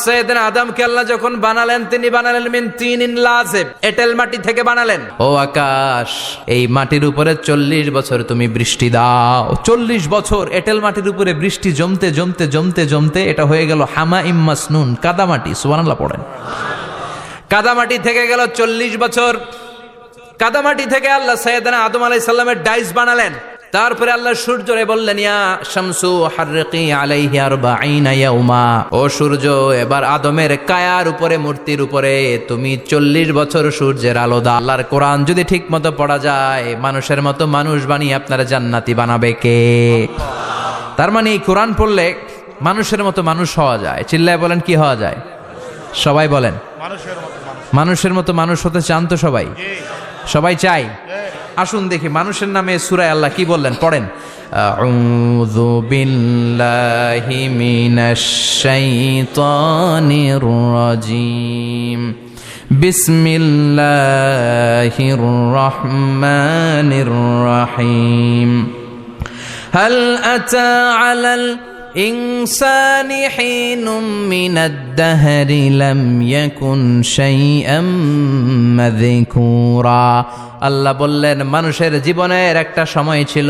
সাইয়েদনা আদমকে আল্লাহ যখন বানালেন তিনি বানালেন মিন তিনিন লাযিব, এঁটেল মাটি থেকে বানালেন। ও আকাশ, এই মাটির উপরে 40 বছর তুমি বৃষ্টি দাও। 40 বছর এঁটেল মাটির উপরে বৃষ্টি জমতে জমতে জমতে জমতে এটা হয়ে গেল হামাইম মাসনুন, কাদামাটি। সুবহানাল্লাহ পড়েন। কাদামাটি থেকে গেল 40 বছর। কাদামাটি থেকে আল্লাহ সাইয়েদনা আদম আলাইহিস সালামের ডাইস বানালেন। তারপরে আল্লাহ সূর্যরে বললেন, ইয়া শামসু হাররিকি আলাইহি 40 ইয়াউমা, ও সূর্য এবার আদমের কায়ার উপরে, মূর্তির উপরে তুমি 40 বছর সূর্যের আলো দাও। আল্লাহর কোরআন যদি ঠিক মতো পড়া যায়, মানুষের মতো মানুষ বানিয়ে আপনারা জান্নাতি বানাবে কে? তার মানে এই কোরআন পড়লে মানুষের মতো মানুষ হওয়া যায়। চিল্লায় বলেন, কি হওয়া যায়? সবাই বলেন মানুষের মতো মানুষ হতে চান তো সবাই? সবাই চাই। আসুন দেখি মানুষের নামে সূরায় আল্লাহ কি বললেন, পড়েন। আউযু বিল্লাহি মিনাশ শাইতানির রাজিম, বিসমিল্লাহির রহমানির রহিম। হাল আতা আলাল ইনসানি হিনুম মিনাদ দাহরি লাম ইয়াকুন শাইআম মাযকুরা। আল্লাহ বললেন, মানুষের জীবনের একটা সময় ছিল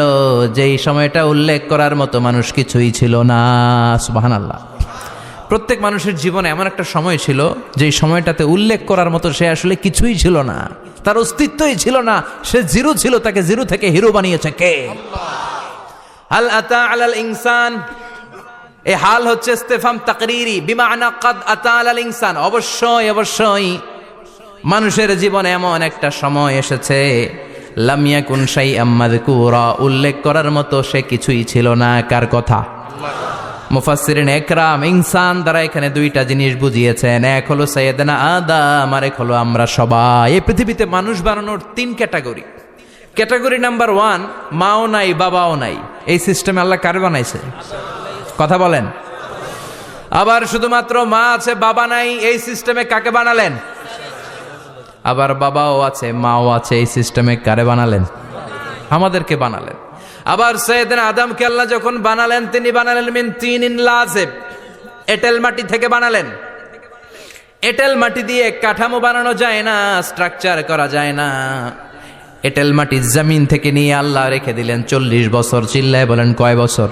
যেই সময়টা উল্লেখ করার মতো মানুষ কিছুই ছিল না। সুবহানাল্লাহ। প্রত্যেক মানুষের জীবনে এমন একটা সময় ছিল যেই সময়টাতে উল্লেখ করার মতো সে আসলে কিছুই ছিল না, তার অস্তিত্বই ছিল না, সে জিরো ছিল, তাকে জিরো থেকে হিরো বানিয়েছে কে? হাল আতা আলাল ইনসান, এই হাল হচ্ছে ইস্তেফাম তাকরিরি, বিমানা কাদ আতা আলাল ইনসান, অবশ্যই অবশ্যই মানুষের জীবনে এমন একটা সময় এসেছে, লাম ইয়াকুন শাইআম মাযকুরা, উল্লেখ করার মতো সে কিছুই ছিল না। কার কথা? মুফাসসিরিন একরাম ইনসান দ্বারা এখানে দুইটা জিনিস বুঝিয়েছেন। এক হলো সাইয়েদনা আদম, আর এক হলো আমরা সবাই। এই পৃথিবীতে মানুষ বানানোর 3 ক্যাটাগরি। ক্যাটাগরি নাম্বার 1, মাও নাই বাবাও নাই। এই সিস্টেমে আল্লাহ কারে বানাইছে? কথা বলেন। আবার শুধুমাত্র মা আছে বাবা নাই, এই সিস্টেমে কাকে বানালেন? আবার বাবাও আছে মাও আছে, এই সিস্টেমে কারে বানালেন? আমাদেরকে বানালেন। আবার সাইয়েদনা আদমকে আল্লাহ যখন বানালেন তিনি বানালেন মিন তিনিন লাযিব, এঁটেল মাটি থেকে বানালেন। এঁটেল মাটি দিয়ে কাঠামো বানানো যায় না, স্ট্রাকচার করা যায় না। এঁটেল মাটি জমিন থেকে নিয়ে আল্লাহ রেখে দিলেন 40 বছর। চিল্লায় বলেন কয় বছর?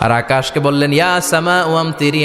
আর আকাশকে বললেন, ইয়া সামা ওয়ামতিরি